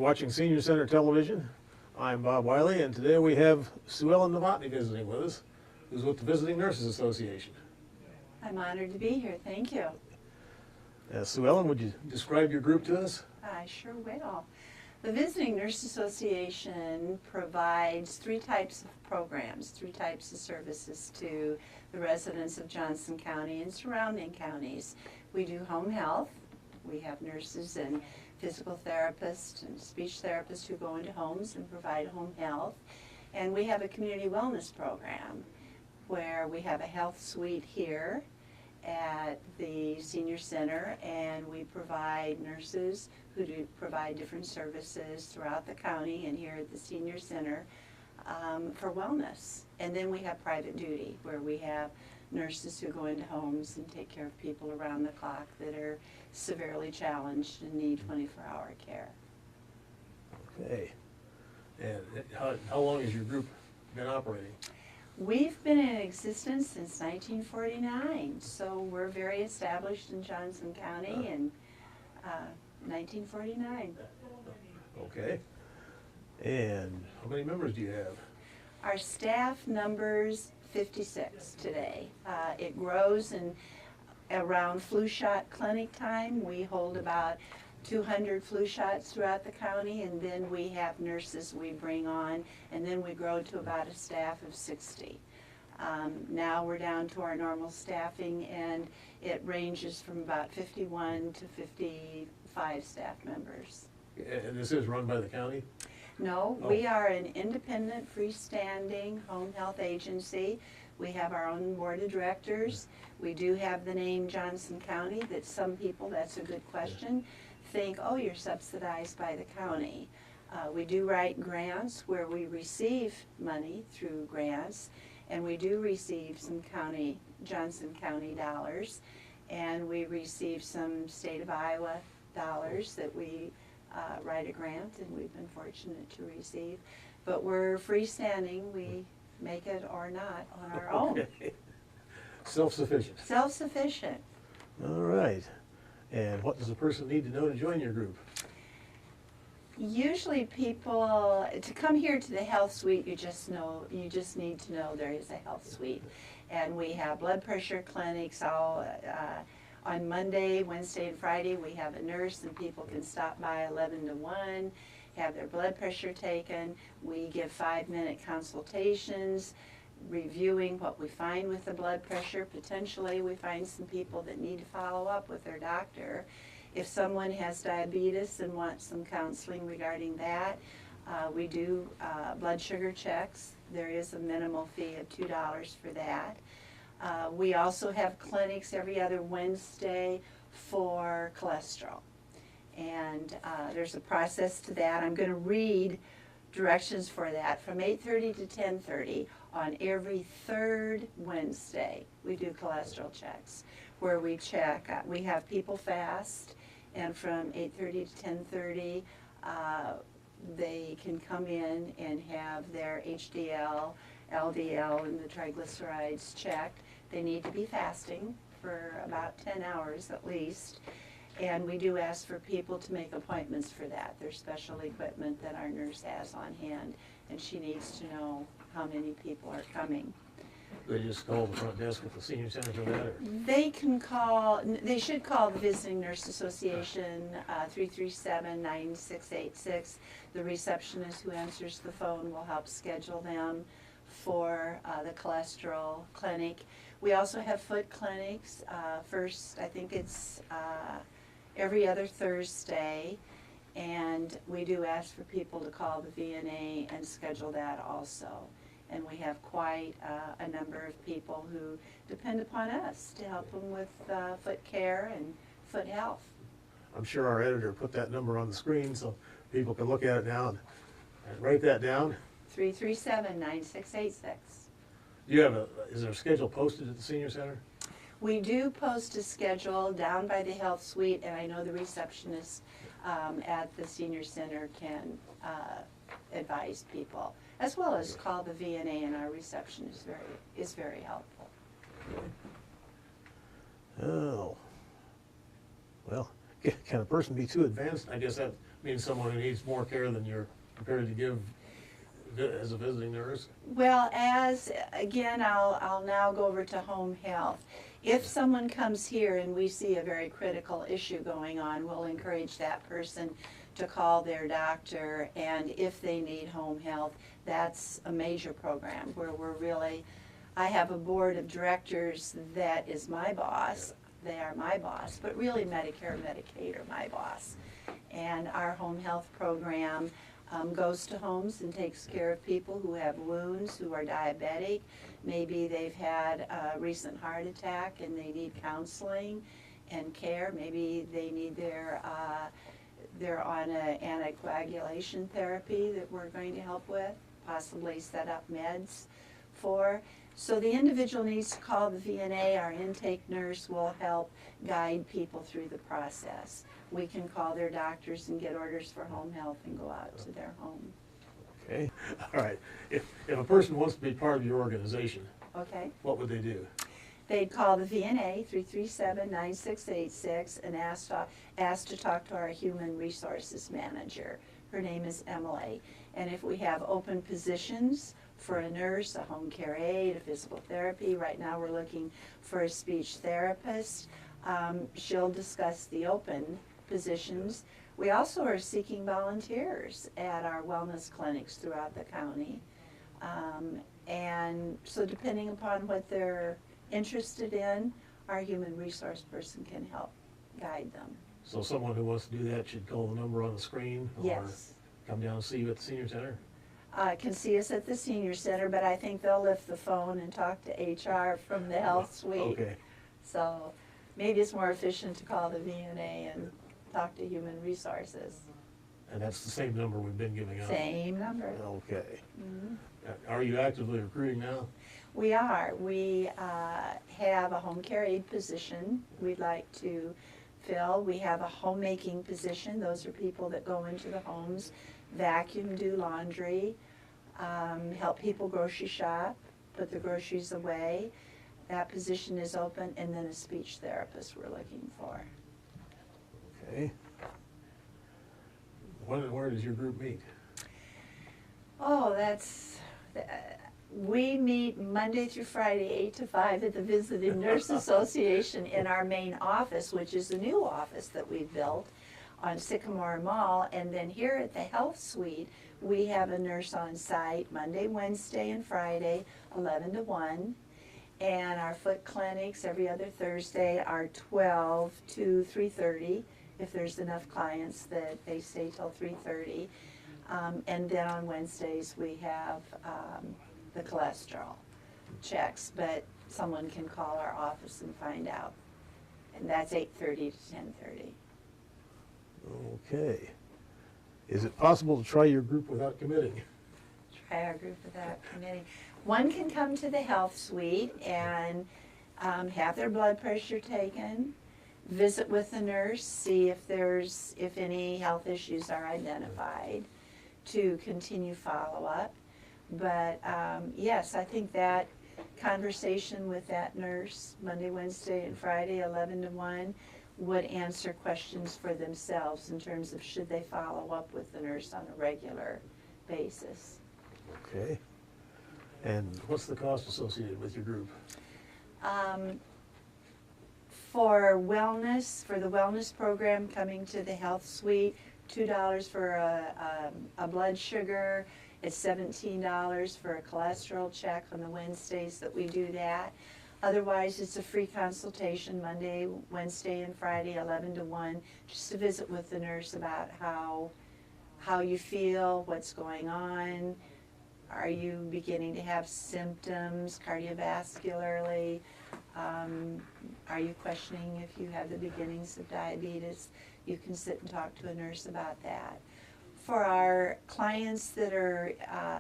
watching Senior Center Television. I'm Bob Wiley, and today we have Suellen Novotny visiting with us, who's with the Visiting Nurses Association. I'm honored to be here. Thank you. Suellen, would you describe your group to us? I sure will. The Visiting Nurse Association provides three types of programs, three types of services to the residents of Johnson County and surrounding counties. We do home health. We have nurses and physical therapists and speech therapists who go into homes and provide home health. And we have a community wellness program where we have a health suite here at the senior center, and we provide nurses who do provide different services throughout the county and here at the senior center for wellness. And then we have private duty, where we have nurses who go into homes and take care of people around the clock that are severely challenged and need 24-hour care. Okay. And how long has your group been operating? We've been in existence since 1949, so we're very established in Johnson County in 1949. Okay. And how many members do you have? Our staff numbers 56 today. It grows in around flu shot clinic time. We hold about 200 flu shots throughout the county, and then we have nurses we bring on, and then we grow to about a staff of 60. Now we're down to our normal staffing, and it ranges from about 51 to 55 staff members. And this is run by the county? No, we are an independent, freestanding home health agency. We have our own board of directors. We do have the name Johnson County, that some people, that's a good question, think, oh, you're subsidized by the county. We do write grants where we receive money through grants, and we do receive some Johnson County dollars, and we receive some state of Iowa dollars that we write a grant, and we've been fortunate to receive. But we're freestanding. We make it or not on our own. Self-sufficient. Self-sufficient. All right. And what does a person need to know to join your group? Usually people, to come here to the health suite, you just need to know there is a health suite. And we have blood pressure clinics all on Monday, Wednesday, and Friday. We have a nurse, and people can stop by 11 to 1, have their blood pressure taken. We give 5-minute consultations, reviewing what we find with the blood pressure. Potentially we find some people that need to follow up with their doctor. If someone has diabetes and wants some counseling regarding that, we do blood sugar checks. There is a minimal fee of $2 for that. We also have clinics every other Wednesday for cholesterol. And there's a process to that. I'm going to read directions for that. From 8:30 to 10:30 on every third Wednesday, we do cholesterol checks, where we check. We have people fast, and from 8:30 to 10:30, they can come in and have their HDL, LDL, and the triglycerides checked. They need to be fasting for about 10 hours at least. And we do ask for people to make appointments for that. There's special equipment that our nurse has on hand, and she needs to know how many people are coming. They just call the front desk at the senior center for that? Or? They can call, they should call the Visiting Nurse Association, 337-9686. The receptionist who answers the phone will help schedule them for the cholesterol clinic. We also have foot clinics. First, I think it's every other Thursday, and we do ask for people to call the VNA and schedule that also. And we have quite a number of people who depend upon us to help them with foot care and foot health. I'm sure our editor put that number on the screen so people can look at it now and write that down. 337-9686. Is there a schedule posted at the senior center? We do post a schedule down by the health suite, and I know the receptionist at the senior center can advise people, as well as call the VNA, and our receptionist is very helpful. Oh, well, can a person be too advanced? I guess that means someone who needs more care than you're prepared to give as a visiting nurse? Well, again, I'll now go over to home health. If someone comes here and we see a very critical issue going on, we'll encourage that person to call their doctor, and if they need home health, that's a major program where I have a board of directors that is my boss. They are my boss, but really Medicare and Medicaid are my boss. And our home health program goes to homes and takes care of people who have wounds, who are diabetic. Maybe they've had a recent heart attack and they need counseling and care. Maybe they need they're on an anticoagulation therapy that we're going to help with, possibly set up meds for. So the individual needs to call the VNA. Our intake nurse will help guide people through the process. We can call their doctors and get orders for home health and go out to their home. Okay, all right. If a person wants to be part of your organization, Okay? what would they do? They'd call the VNA 337-9686 and ask to talk to our human resources manager. Her name is Emily. And if we have open positions for a nurse, a home care aide, a physical therapy, right now we're looking for a speech therapist, she'll discuss the open positions. We also are seeking volunteers at our wellness clinics throughout the county. And so depending upon what they're interested in, our human resource person can help guide them. So someone who wants to do that should call the number on the screen? Yes. Or come down and see you at the senior center? Can see us at the senior center, but I think they'll lift the phone and talk to HR from the health suite. Okay. So maybe it's more efficient to call the VNA and talk to human resources. And that's the same number we've been giving out? Same number. Okay. Mhm. Are you actively recruiting now? We are. We have a home care aide position we'd like to fill. We have a homemaking position. Those are people that go into the homes, vacuum, do laundry, help people grocery shop, put the groceries away. That position is open, and then a speech therapist we're looking for. Okay. Where does your group meet? Oh, we meet Monday through Friday, 8 to 5 at the Visiting Nurse Association in our main office, which is a new office that we've built on Sycamore Mall. And then here at the Health Suite, we have a nurse on site Monday, Wednesday, and Friday, 11 to 1. And our foot clinics every other Thursday are 12 to 3:30, if there's enough clients that they stay till 3:30. And then on Wednesdays, we have the cholesterol checks, but someone can call our office and find out. And that's 8:30 to 10:30. Okay. Is it possible to try your group without committing? Try our group without committing. One can come to the health suite and have their blood pressure taken, visit with the nurse, see if any health issues are identified, to continue follow-up. But yes, I think that conversation with that nurse Monday, Wednesday, and Friday, 11 to 1, would answer questions for themselves in terms of should they follow up with the nurse on a regular basis. Okay. And what's the cost associated with your group? For the wellness program coming to the health suite, $2 for a blood sugar. It's $17 for a cholesterol check on the Wednesdays that we do that. Otherwise, it's a free consultation Monday, Wednesday, and Friday, 11 to 1, just to visit with the nurse about how you feel, what's going on. Are you beginning to have symptoms cardiovascularly? Are you questioning if you have the beginnings of diabetes? You can sit and talk to a nurse about that. For our clients that are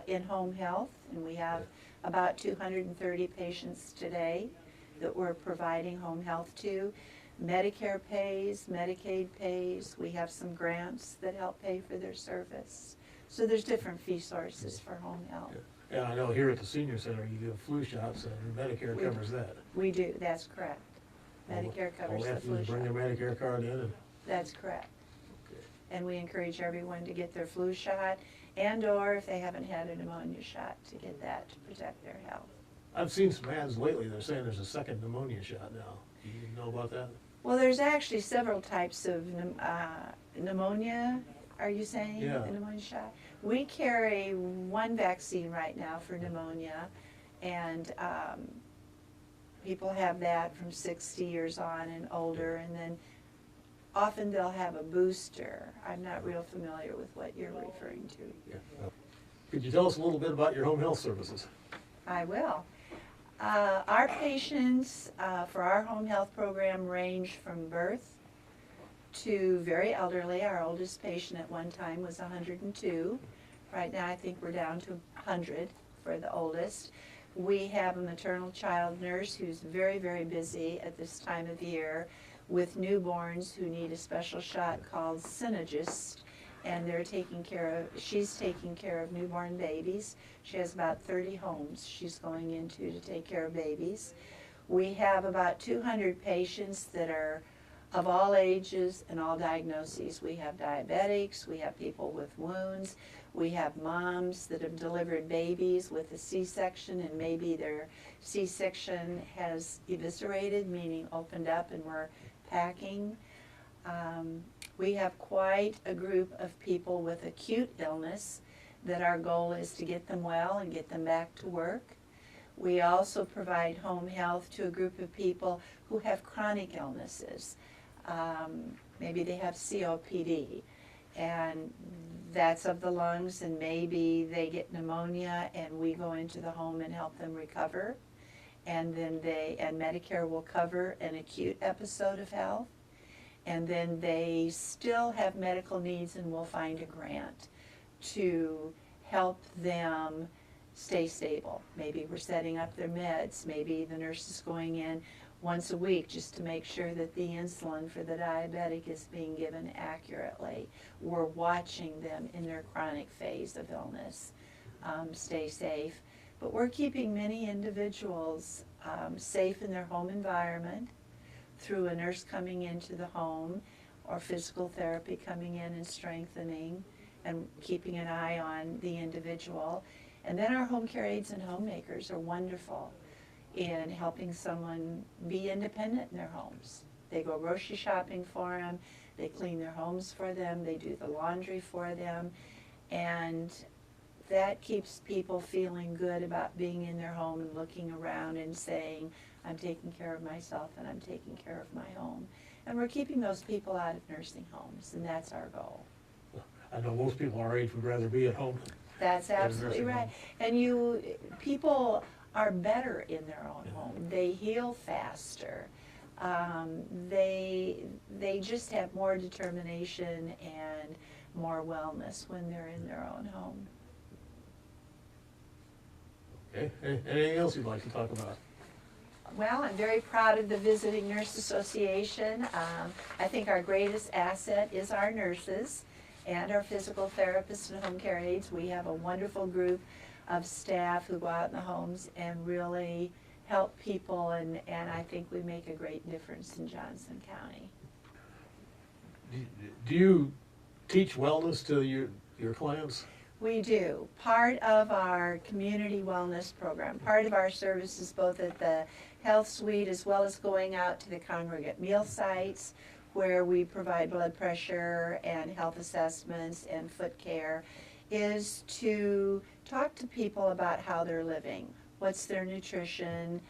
in home health, and we have about 230 patients today that we're providing home health to, Medicare pays, Medicaid pays. We have some grants that help pay for their service. So there's different fee sources for home health. Yeah. And I know here at the senior center you do flu shots, and Medicare covers that. We do, that's correct. Medicare covers the flu All they have to do is bring shot. their Medicare card in and... That's correct. and we encourage everyone to get their flu shot, and or if they haven't had a pneumonia shot, to get that to protect their health. I've seen some ads lately, they're saying there's a second pneumonia shot now. Do you know about that? Well, there's actually several types of pneumonia, are you saying? Yeah. A pneumonia shot? We carry one vaccine right now for pneumonia, and people have that from 60 years on and older, and then often they'll have a booster. I'm not real familiar with what you're referring to. Yeah. Could you tell us a little bit about your home health services? I will. Our patients for our home health program range from birth to very elderly. Our oldest patient at one time was 102. Right now I think we're down to 100 for the oldest. We have a maternal child nurse who's very, very busy at this time of year with newborns who need a special shot called Synagist, and she's taking care of newborn babies. She has about 30 homes she's going into to take care of babies. We have about 200 patients that are of all ages and all diagnoses. We have diabetics, we have people with wounds, we have moms that have delivered babies with a C-section and maybe their C-section has eviscerated, meaning opened up and we're packing. We have quite a group of people with acute illness that our goal is to get them well and get them back to work. We also provide home health to a group of people who have chronic illnesses. Maybe they have COPD, and that's of the lungs, and maybe they get pneumonia, and we go into the home and help them recover. And then Medicare will cover an acute episode of health. And then they still have medical needs, and we'll find a grant to help them stay stable. Maybe we're setting up their meds. Maybe the nurse is going in once a week just to make sure that the insulin for the diabetic is being given accurately. We're watching them in their chronic phase of illness. Stay safe. But we're keeping many individuals safe in their home environment through a nurse coming into the home or physical therapy coming in and strengthening and keeping an eye on the individual. And then our home care aides and homemakers are wonderful in helping someone be independent in their homes. They go grocery shopping for them, they clean their homes for them, they do the laundry for them, and that keeps people feeling good about being in their home and looking around and saying, I'm taking care of myself and I'm taking care of my home. And we're keeping those people out of nursing homes, and that's our goal. I know most people our age would rather be at home. That's absolutely right. And people are better in their own home. They heal faster. They just have more determination and more wellness when they're in their own home. Okay. Anything else you'd like to talk about? Well, I'm very proud of the Visiting Nurse Association. I think our greatest asset is our nurses and our physical therapists and home care aides. We have a wonderful group of staff who go out in the homes and really help people, and I think we make a great difference in Johnson County. Do you teach wellness to your clients? We do. Part of our community wellness program, part of our services both at the health suite as well as going out to the congregate meal sites where we provide blood pressure and health assessments and foot care, is to talk to people about how they're living. What's their nutrition?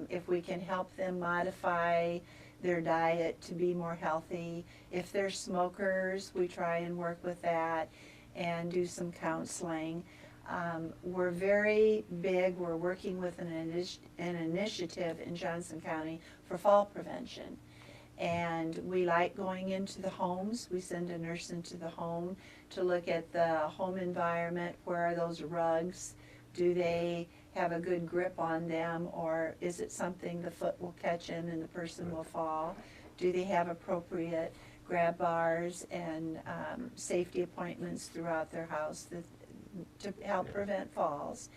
If we can help them modify their diet to be more healthy. If they're smokers, we try and work with that and do some counseling. We're very big. We're working with an initiative in Johnson County for fall prevention. And we like going into the homes. We send a nurse into the home to look at the home environment. Where are those rugs? Do they have a good grip on them, or is it something the foot will catch in and the person will fall? Do they have appropriate grab bars and safety appointments throughout their house to help prevent falls?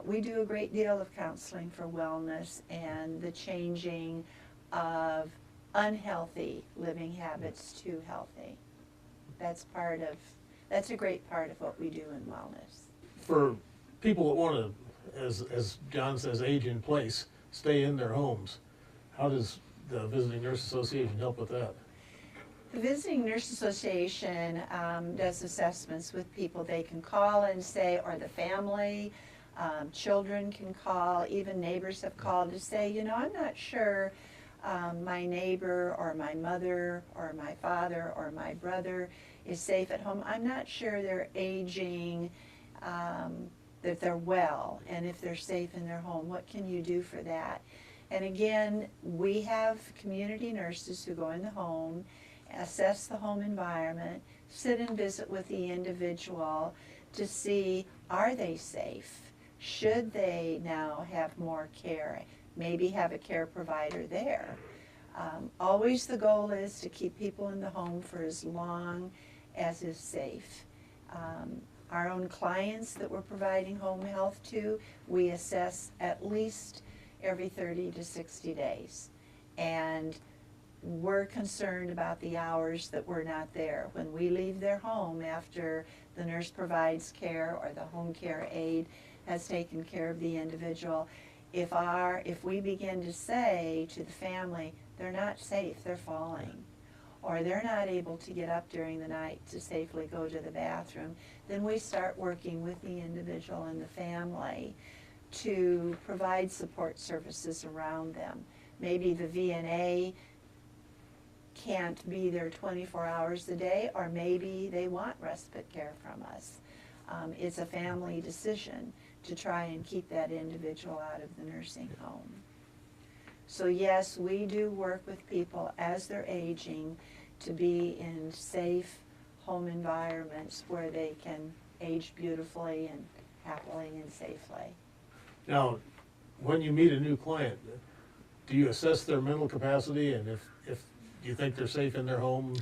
We do a great deal of counseling for wellness and the changing of unhealthy living habits to healthy. that's a great part of what we do in wellness. For people that want to, as John says, age in place, stay in their homes, how does the Visiting Nurse Association help with that? The Visiting Nurse Association does assessments with people. They can call and say, or the family, children can call, even neighbors have called to say, you know, I'm not sure my neighbor or my mother or my father or my brother is safe at home. I'm not sure they're aging, that they're well, and if they're safe in their home. What can you do for that? And again, we have community nurses who go in the home, assess the home environment, sit and visit with the individual to see, are they safe? Should they now have more care? Maybe have a care provider there. Always the goal is to keep people in the home for as long as is safe. Our own clients that we're providing home health to, we assess at least every 30 to 60 days. And we're concerned about the hours that we're not there. When we leave their home after the nurse provides care or the home care aide has taken care of the individual, if we begin to say to the family, they're not safe, they're falling, or they're not able to get up during the night to safely go to the bathroom, then we start working with the individual and the family to provide support services around them. Maybe the VNA can't be there 24 hours a day, or maybe they want respite care from us. It's a family decision to try and keep that individual out of the nursing home. So yes, we do work with people as they're aging to be in safe home environments where they can age beautifully and happily and safely. Now, when you meet a new client, do you assess their mental capacity, and if you think they're safe in their home?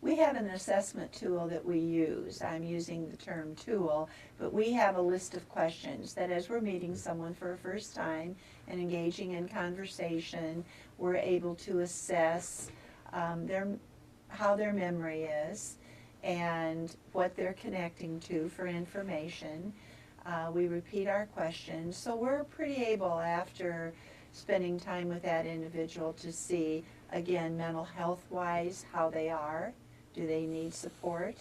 We have an assessment tool that we use. I'm using the term tool, but we have a list of questions that as we're meeting someone for a first time and engaging in conversation, we're able to assess how their memory is and what they're connecting to for information. We repeat our questions, so we're pretty able, after spending time with that individual, to see, again, mental health-wise, how they are. Do they need support?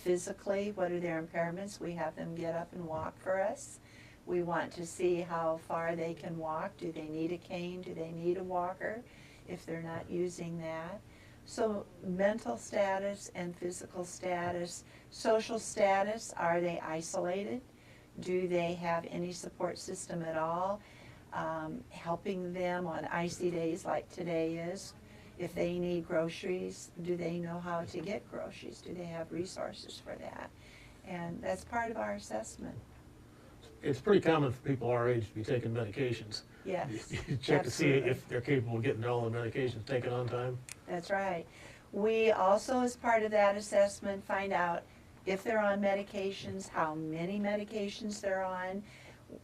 Physically, what are their impairments? We have them get up and walk for us. We want to see how far they can walk. Do they need a cane? Do they need a walker if they're not using that? So mental status and physical status. Social status, are they isolated? Do they have any support system at all? Helping them on icy days like today is. If they need groceries, do they know how to get groceries? Do they have resources for that? And that's part of our assessment. It's pretty common for people our age to be taking medications. Yes. You check to see absolutely. if they're capable of getting all the medications taken on time. That's right. We also, as part of that assessment, find out if they're on medications, how many medications they're on.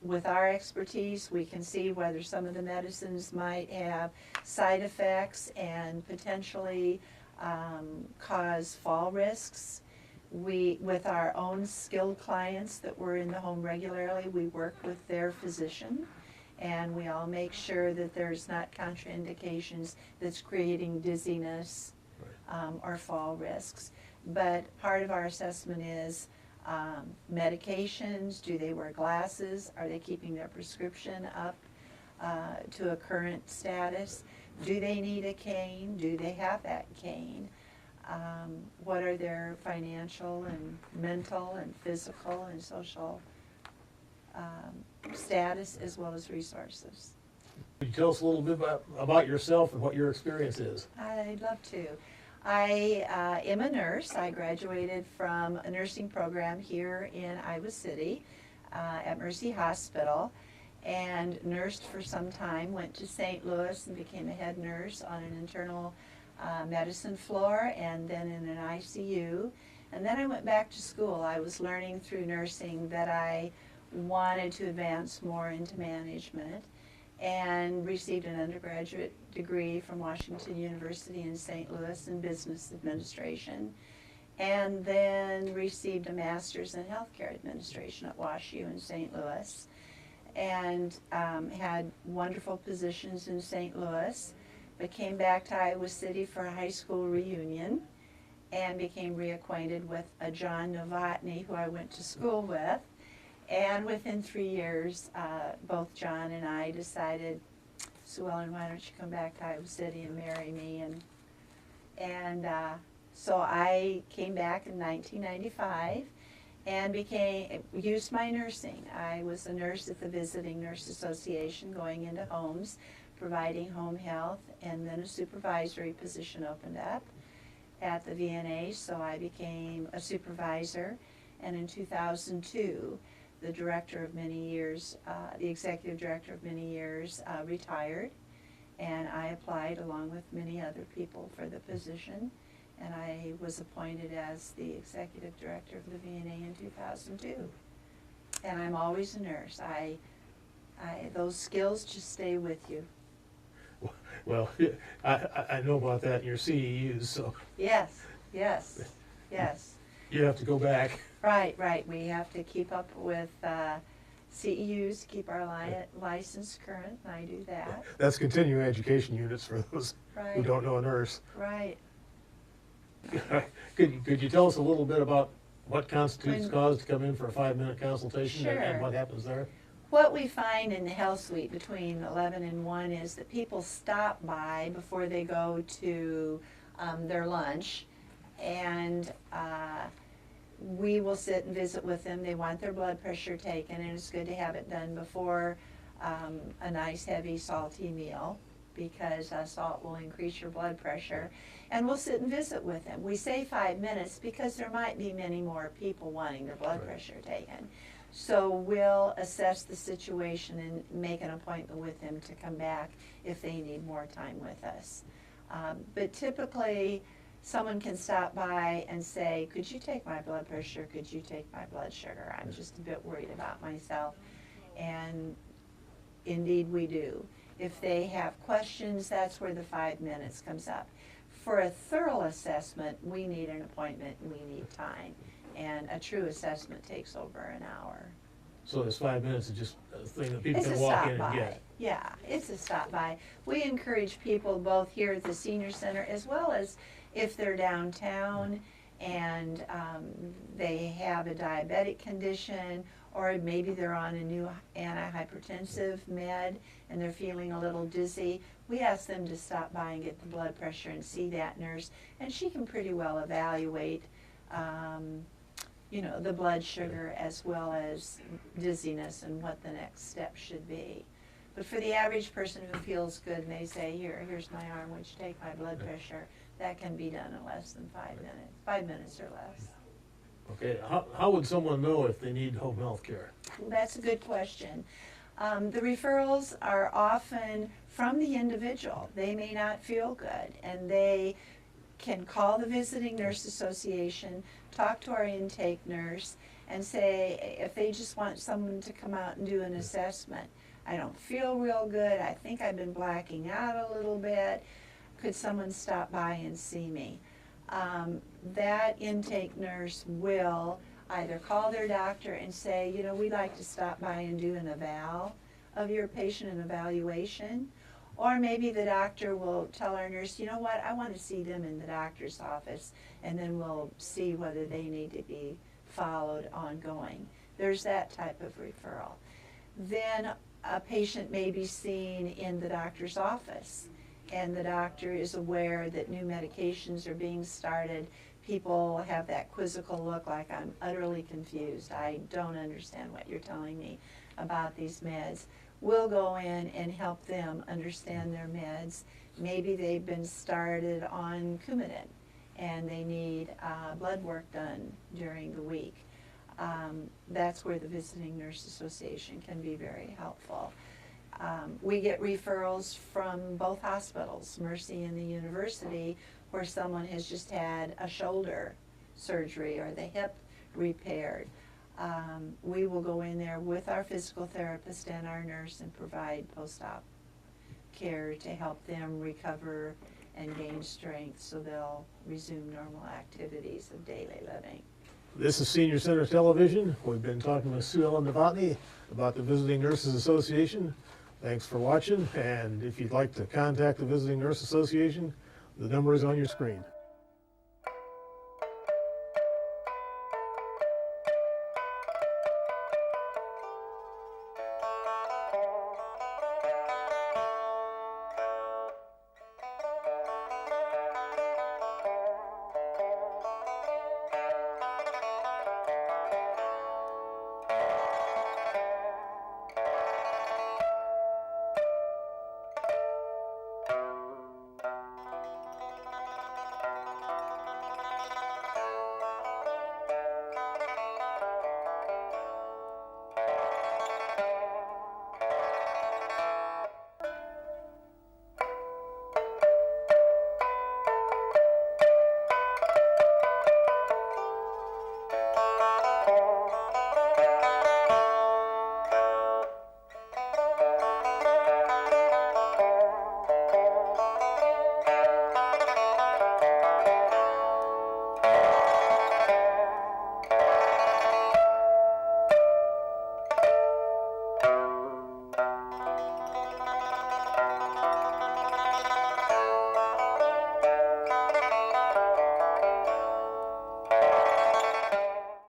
With our expertise, we can see whether some of the medicines might have side effects and potentially cause fall risks. With our own skilled clients that we're in the home regularly, we work with their physician, and we all make sure that there's not contraindications that's creating dizziness or fall risks. But part of our assessment is medications. Do they wear glasses? Are they keeping their prescription up to a current status? Do they need a cane? Do they have that cane? What are their financial and mental and physical and social status, as well as resources? Could you tell us a little bit about yourself and what your experience is? I'd love to. I am a nurse. I graduated from a nursing program here in Iowa City at Mercy Hospital, and nursed for some time, went to St. Louis and became a head nurse on an internal medicine floor and then in an ICU. And then I went back to school. I was learning through nursing that I wanted to advance more into management, and received an undergraduate degree from Washington University in St. Louis in business administration. and then received a master's in healthcare administration at WashU in St. Louis, and had wonderful positions in St. Louis, but came back to Iowa City for a high school reunion and became reacquainted with a John Novotny, who I went to school with. And within 3 years, both John and I decided, Suellen, why don't you come back to Iowa City and marry me? And so I came back in 1995 and used my nursing. I was a nurse at the Visiting Nurse Association, going into homes, providing home health, and then a supervisory position opened up at the VNA, so I became a supervisor, and in 2002, the director of many years, the executive director of many years, retired, and I applied along with many other people for the position, and I was appointed as the executive director of the VNA in 2002. And I'm always a nurse. Those skills just stay with you. Well, I know about that in your CEUs, so Yes, yes, yes. you have to go back. Right, right. We have to keep up with CEUs, keep our license current, and I do that. That's continuing education units for those who Right, don't know a nurse. right. Could you tell us a little bit about what constitutes cause to come in for a 5-minute consultation and Sure. what happens there? What we find in the health suite between 11 and 1 is that people stop by before they go to their lunch, and we will sit and visit with them. They want their blood pressure taken, and it's good to have it done before a nice, heavy, salty meal, because salt will increase your blood pressure. And we'll sit and visit with them. We say 5 minutes because there might be many more people wanting their blood pressure taken. So we'll assess the situation and make an appointment with them to come back if they need more time with us. But typically, someone can stop by and say, could you take my blood pressure? Could you take my blood sugar? I'm just a bit worried about myself. And indeed we do. If they have questions, that's where the 5 minutes comes up. For a thorough assessment, we need an appointment and we need time. And a true assessment takes over an hour. So this 5 minutes is just a thing that people It's can a walk stop in by. and get. Yeah, it's a stop by. We encourage people both here at the senior center as well as if they're downtown and they have a diabetic condition, or maybe they're on a new antihypertensive med and they're feeling a little dizzy, we ask them to stop by and get the blood pressure and see that nurse, and she can pretty well evaluate you know, the blood sugar as well as dizziness and what the next step should be. But for the average person who feels good and they say, here's my arm, would you take my blood pressure, that can be done in less than 5 minutes, 5 minutes or less. Okay, how would someone know if they need home health care? That's a good question. The referrals are often from the individual. They may not feel good, and they can call the Visiting Nurse Association, talk to our intake nurse, and say if they just want someone to come out and do an assessment. I don't feel real good. I think I've been blacking out a little bit. Could someone stop by and see me? That intake nurse will either call their doctor and say, you know, we'd like to stop by and do an eval of your patient, an evaluation. Or maybe the doctor will tell our nurse, you know what, I want to see them in the doctor's office, and then we'll see whether they need to be followed ongoing. There's that type of referral. Then a patient may be seen in the doctor's office, and the doctor is aware that new medications are being started. People have that quizzical look like, I'm utterly confused. I don't understand what you're telling me about these meds. We'll go in and help them understand their meds. Maybe they've been started on Coumadin and they need blood work done during the week. That's where the Visiting Nurse Association can be very helpful. We get referrals from both hospitals, Mercy and the university, where someone has just had a shoulder surgery or the hip repaired. We will go in there with our physical therapist and our nurse and provide post-op care to help them recover and gain strength so they'll resume normal activities of daily living. This is Senior Center Television. We've been talking with Suellen Novotny about the Visiting Nurses Association. Thanks for watching, and if you'd like to contact the Visiting Nurse Association, the number is on your screen.